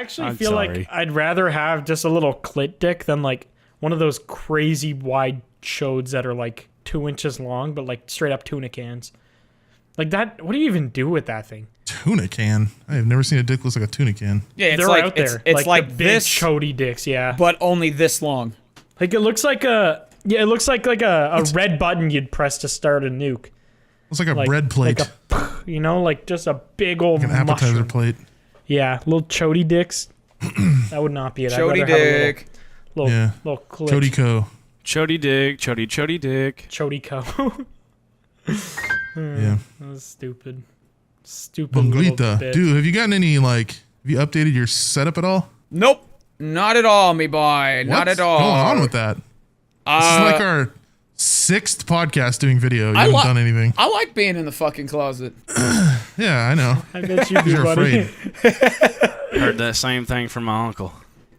actually feel like I'd rather have just a little clit dick than like one of those crazy wide chodes that are like 2 inches long, but like straight up tuna cans. Like that, what do you even do with that thing? Tuna can? I have never seen a dick look like a tuna can. Yeah, they're like, out there. It's like the this big chody dicks, yeah. but only this long. Like it looks like a red button you'd press to start a nuke. It's like a bread plate. Like like just a big old like an appetizer mushroom. plate. Yeah, little chody dicks. That would not be it. Chody dick. Little clit. Chody co. Chody dick. Chody dick. Chody co. Yeah. That was stupid. Stupid Bonglita. bit. Dude, have you gotten any, like, have you updated your setup at all? Nope. Not at all, me boy. Not at all. What's going on with that? This is like our 6th podcast doing video. You haven't done anything. I like being in the fucking closet. Yeah, I know. I bet you do, You're buddy. afraid. Heard that same thing from my uncle.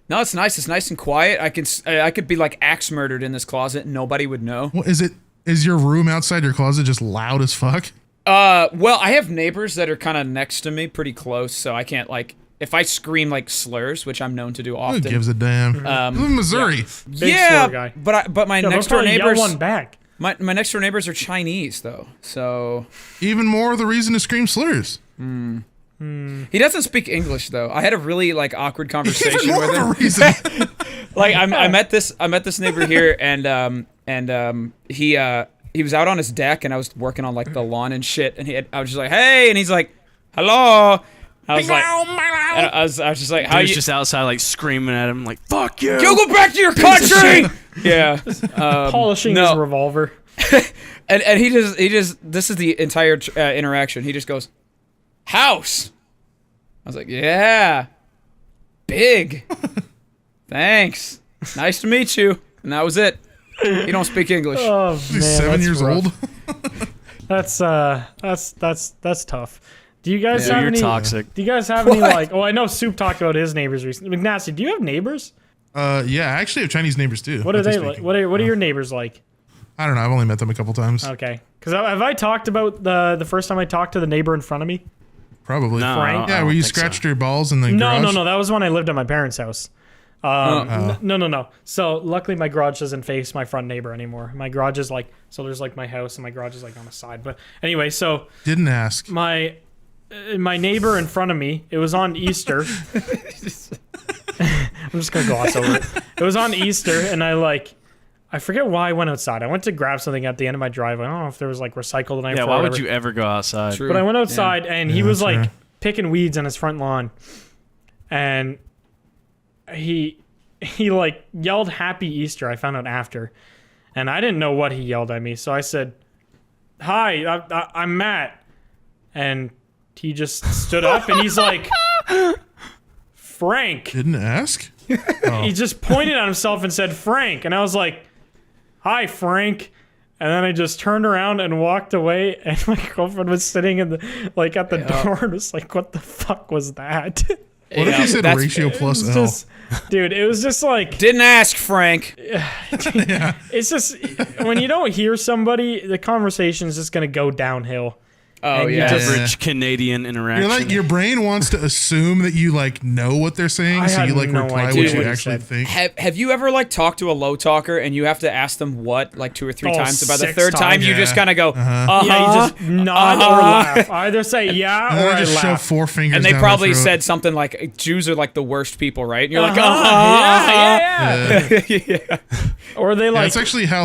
No, it's nice. It's nice and quiet. I could be like axe murdered in this closet and nobody would know. What is it? Is your room outside your closet just loud as fuck? Well, I have neighbors that are kind of next to me, pretty close, so I can't like if I scream like slurs, which I'm known to do often. Who gives a damn? You live in Missouri. Yeah, slur guy. but my next door neighbors. Yell one back. My next door neighbors are Chinese though, so Even more the reason to scream slurs. He doesn't speak English though. I had a really like awkward conversation Even more with of him. a reason. Like I met this neighbor here and he was out on his deck and I was working on like the lawn and shit and I was just like, hey, and he's like, hello. I was like, I was just like, how Dude's you just outside like screaming at him like, fuck you. go back to your country? Yeah. Polishing his revolver. and he just this is the entire interaction. He just goes, house. I was like, yeah, big. Thanks. Nice to meet you. And that was it. He don't speak English. Oh man, He's 7 years rough. old. That's tough. Do you guys have you're any? toxic. Do you guys have any like? Oh, I know Soup talked about his neighbors recently. McNasty, do you have neighbors? Yeah, I actually have Chinese neighbors too. What are they like? What are your neighbors like? I don't know. I've only met them a couple times. Okay, because have I talked about the first time I talked to the neighbor in front of me? Probably. No, Frank? Yeah, where you scratched your balls in the garage? No. That was when I lived at my parents' house. No. So luckily my garage doesn't face my front neighbor anymore. My garage is like, so there's like my house and my garage is like on the side. But anyway, so Didn't ask. my neighbor in front of me, it was on Easter. I'm just gonna gloss over it. It was on Easter, and I forget why I went outside. I went to grab something at the end of my driveway. I don't know if there was like recycled the night Yeah, before. why or would whatever. you ever go outside? True. But I went outside, and he was like fair. picking weeds on his front lawn, and he like yelled "Happy Easter." I found out after, and I didn't know what he yelled at me. So I said, "Hi, I'm Matt," and he just stood up, and he's like, "Frank." Didn't ask? He just pointed at himself and said Frank, and I was like, "Hi, Frank." And then I just turned around and walked away, and my girlfriend was sitting in the at the door and was like, "What the fuck was that?" What if you said ratio plus L? Dude, it was just like Didn't ask, Frank. it's just when you don't hear somebody, the conversation is just gonna go downhill. Oh And you yeah. just- Average Canadian interaction. You're like, your brain wants to assume that you like know what they're saying, I so had you like no reply idea what you what he actually said. think. Have you ever like talked to a low talker and you have to ask them what like 2 or 3 times? By the 6 third time, times. you just kind of go, Yeah, you just nod or laugh. Either say yeah And or then I just laugh. shove 4 fingers and they down probably their throat. said something like Jews are like the worst people, right? And you're like, yeah. Or they Yeah, like that's actually how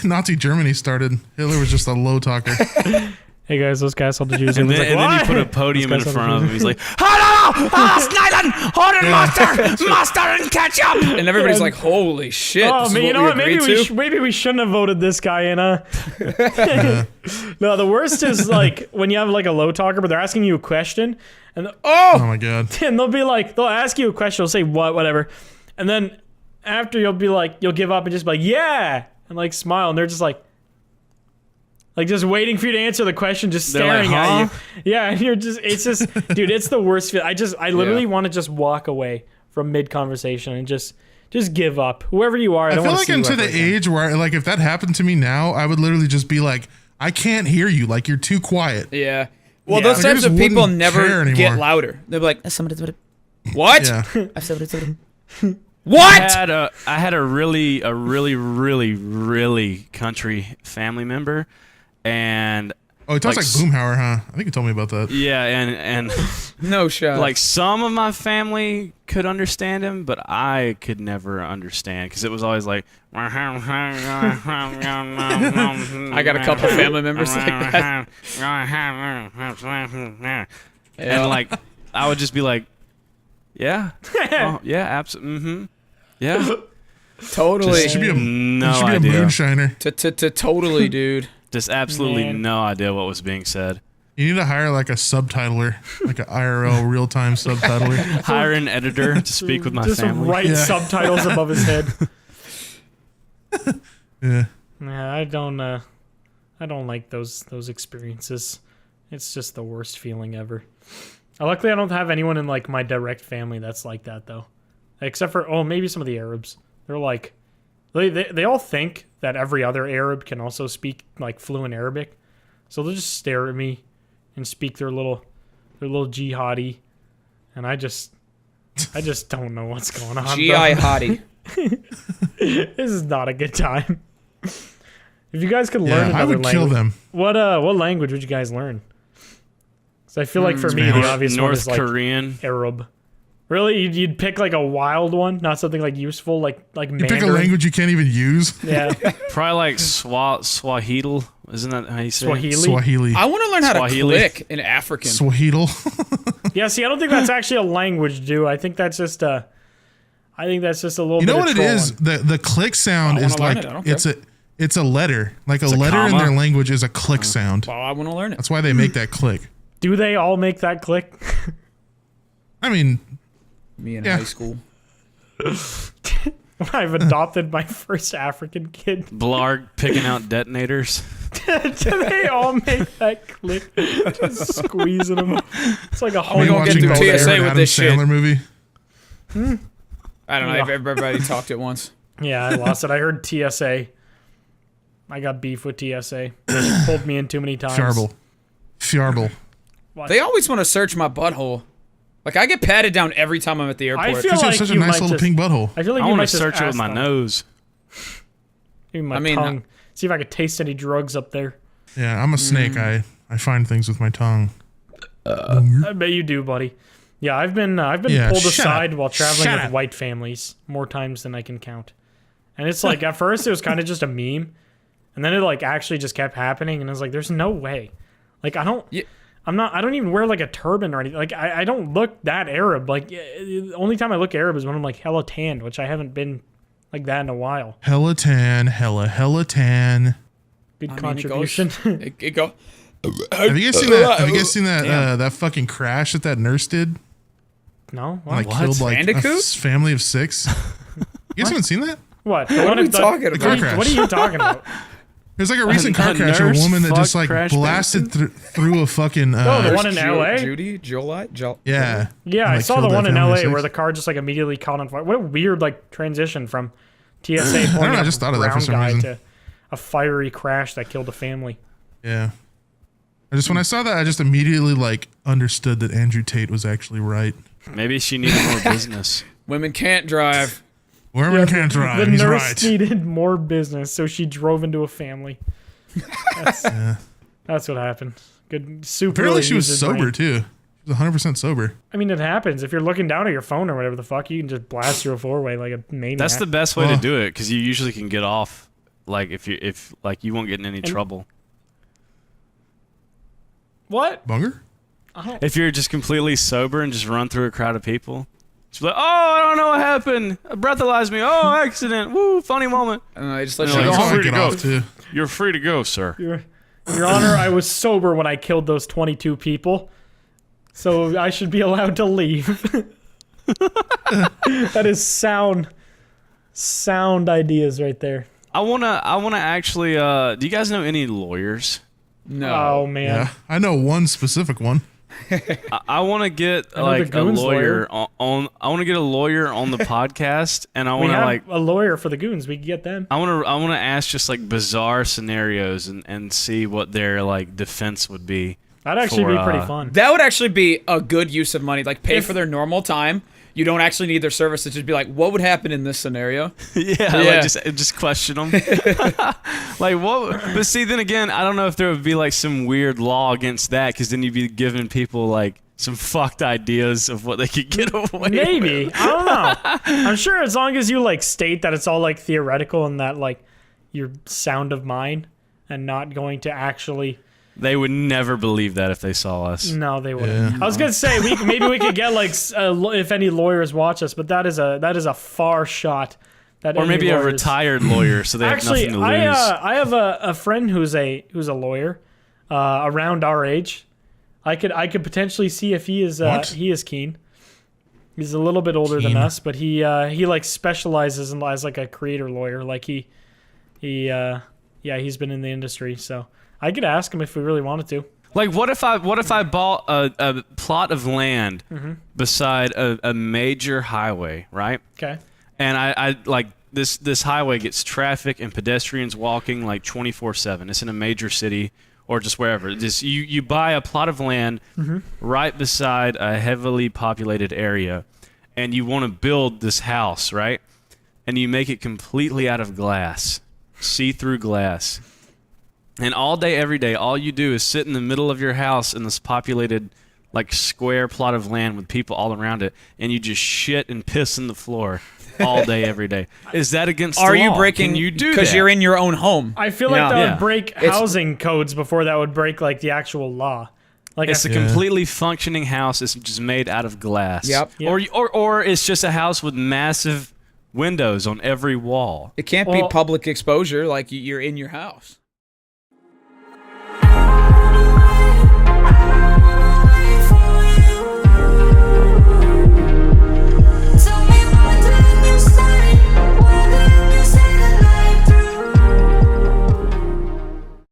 Nazi Germany started. Hitler was just a low talker. hey guys, those guys sold the Jews. and Everyone's then, like, and then you "What?" put a podium in Those guys front sold of the him. Jews. He's like, hello, Schneiden, mustard and ketchup. and everybody's like, holy shit. Oh this is man, you what know we what? Maybe agreed we to? maybe we shouldn't have voted this guy in. No, the worst is like when you have like a low talker, but they're asking you a question, and Oh my god. and they'll be like, they'll ask you a question, they'll say what, whatever, and then after you'll be like, you'll give up and just be like, yeah, and like smile, and they're just like just waiting for you to answer the question, just They're like, staring at huh? you. Yeah, and it's just, dude, it's the worst feel. I literally want to just walk away from mid conversation and just give up. Whoever you are, I I don't feel want like to see I'm you to ever the again. age where, like, if that happened to me now, I would literally just be like, I can't hear you. Like, you're too quiet. Yeah. Well, Yeah. those Like, I types just of people wouldn't care never get anymore. louder. They'll be like, somebody. What? Yeah. What? I had a really country family member, and Oh, he talks like s- Boomhauer, huh? I think you told me about that. yeah, and No shot. like some of my family could understand him, but I could never understand because it was always like. I got a couple family members like that. And like, I would just be like, yeah, oh, yeah, absolutely, yeah. Totally. You should be a, No you should be idea. a moonshiner. Totally, dude. Just absolutely Man. no idea what was being said. You need to hire like a subtitler, like an IRL real-time subtitler. Hire an editor to speak with my Just family. write Yeah. subtitles above his head. Yeah. Yeah, I don't like those experiences. It's just the worst feeling ever. Luckily, I don't have anyone in like my direct family that's like that though, except for maybe some of the Arabs. They're like, they all think that every other Arab can also speak like fluent Arabic, so they'll just stare at me and speak their little jihadi, and I just don't know what's going on. GI bro. hottie. This is not a good time. If you guys could learn Yeah, I another would language, kill them. what language would you guys learn? So I feel like for me Spanish. the obvious one North is like Korean. Arab. Really, you'd pick like a wild one, not something like useful, like You Mandarin. pick a language you can't even use. Yeah, Probably like Swahili. Isn't that how you say it? Swahili. Swahili. I want to learn how to Swahili. click in African. Swahili. Yeah, see, I don't think that's actually a language, dude. I think that's just a little. You bit know of what it is? trolling. The click sound I is wanna learn like it, I don't it's a letter. Like a a letter in comma? their language is a click sound. Well, I want to learn it. That's why they make that click. Do they all make that click? I mean, Me in Yeah. high school. I've adopted my first African kid. Blarg picking out detonators. Do they all make that click? Just squeezing them. It's like a we whole gonna get through watching TSA favorite with Adam this shit. Sandler movie. I don't know if everybody talked at once. Yeah, I lost it. I heard TSA. I got beef with TSA. Pulled me in too many times. Fiarble. They always want to search my butthole. Like, I get patted down every time I'm at the airport. I feel Because you have like such a you nice might little just, pink butthole. I feel like I you want might to just search it with ask my them. nose. Maybe my I mean, tongue. See if I could taste any drugs up there. Yeah, I'm a snake. I find things with my tongue. I bet you do, buddy. Yeah, I've been Yeah, pulled shut aside up. while traveling Shut with up. white families more times than I can count. And it's like at first it was kind of just a meme, and then it like actually just kept happening, and I was like, "There's no way." Like I don't. Yeah. I don't even wear like a turban or anything. Like I don't look that Arab. Like the only time I look Arab is when I'm like hella tanned, which I haven't been like that in a while. Hella tan. Hella tan. Good I mean, contribution. It go. Have you guys seen that? Have you guys seen that that fucking crash that nurse did? No? Like What? killed like a Bandicoot? family of 6. You guys haven't seen that? What? What are we talking car about? crash. What are you talking about? There's like a recent car a crash of a nurse woman that fuck just like crash blasted through a fucking. Oh, the one in LA? Judy? Jolie? Yeah. Yeah, And, I like, saw killed the that one in family of LA 6. where the car just like immediately caught on fire. What a weird like transition from TSA know, pulling I a just thought of that for brown some guy reason. to a fiery crash that killed a family. Yeah. When I saw that, I just immediately like understood that Andrew Tate was actually right. Maybe she needed more business. Women can't drive. Women can't drive. The He's nurse right. needed more business, so she drove into a family. That's what happened. Good, super. Apparently, really she was used her sober brain. too. She was 100% sober. I mean, it happens. If you're looking down at your phone or whatever the fuck, you can just blast through a four-way like a maniac. That's the best way Well- to do it because you usually can get off. Like if like you won't get in any trouble. What? Bunger? If you're just completely sober and just run through a crowd of people. Just be like, oh, I don't know what happened. Breathalyzed me. Oh, accident. Woo, funny moment. And I just let No, you you're That's go. how I free to get go. off too. You're free to go, sir. Your Honor, I was sober when I killed those 22 people, so I should be allowed to leave. That is sound ideas right there. I wanna actually. Do you guys know any lawyers? No. Oh man, Yeah, I know one specific one. I want to get know like the a Goons lawyer on. I want to get a lawyer on the podcast, and I we want to have like. a lawyer for the Goons. We can get them. I want to ask just like bizarre scenarios and see what their like defense would be. That'd actually for, be pretty fun. That would actually be a good use of money. Like, pay If- for their normal time you don't actually need their services. Just be like, what would happen in this scenario? Yeah, like just question them. Like what? But see, then again, I don't know if there would be like some weird law against that, because then you'd be giving people like some fucked ideas of what they could get away Maybe. with. I don't know. I'm sure as long as you like state that it's all like theoretical and that like you're sound of mind and not going to actually. They would never believe that if they saw us. No, they wouldn't. I was gonna say maybe we could get like if any lawyers watch us, but that is a far shot. That Or any maybe a lawyers- retired lawyer, so they Actually, have nothing to lose. I have a friend who's a lawyer, around our age. I could potentially see if he is keen. He's a little bit older than Keen. us, but he like specializes in as like a creator lawyer. Like he's been in the industry, so I could ask him if we really wanted to. Like, what if I bought a plot of land beside a major highway, right? Okay. And I like this highway gets traffic and pedestrians walking like 24/7. It's in a major city or just wherever. Just you buy a plot of land right beside a heavily populated area, and you want to build this house, right? And you make it completely out of glass, see-through glass. And all day, every day, all you do is sit in the middle of your house in this populated, like, square plot of land with people all around it, and you just shit and piss in the floor all day, every day. Is that against the law? Are you breaking? Can you do Because that? you're in your own home. I feel like that Yeah. would break housing codes before that would break like the actual law. Like It's a Yeah. completely functioning house. It's just made out of glass. Yep. Or it's just a house with massive windows on every wall. It can't be public exposure. Like you're in your house.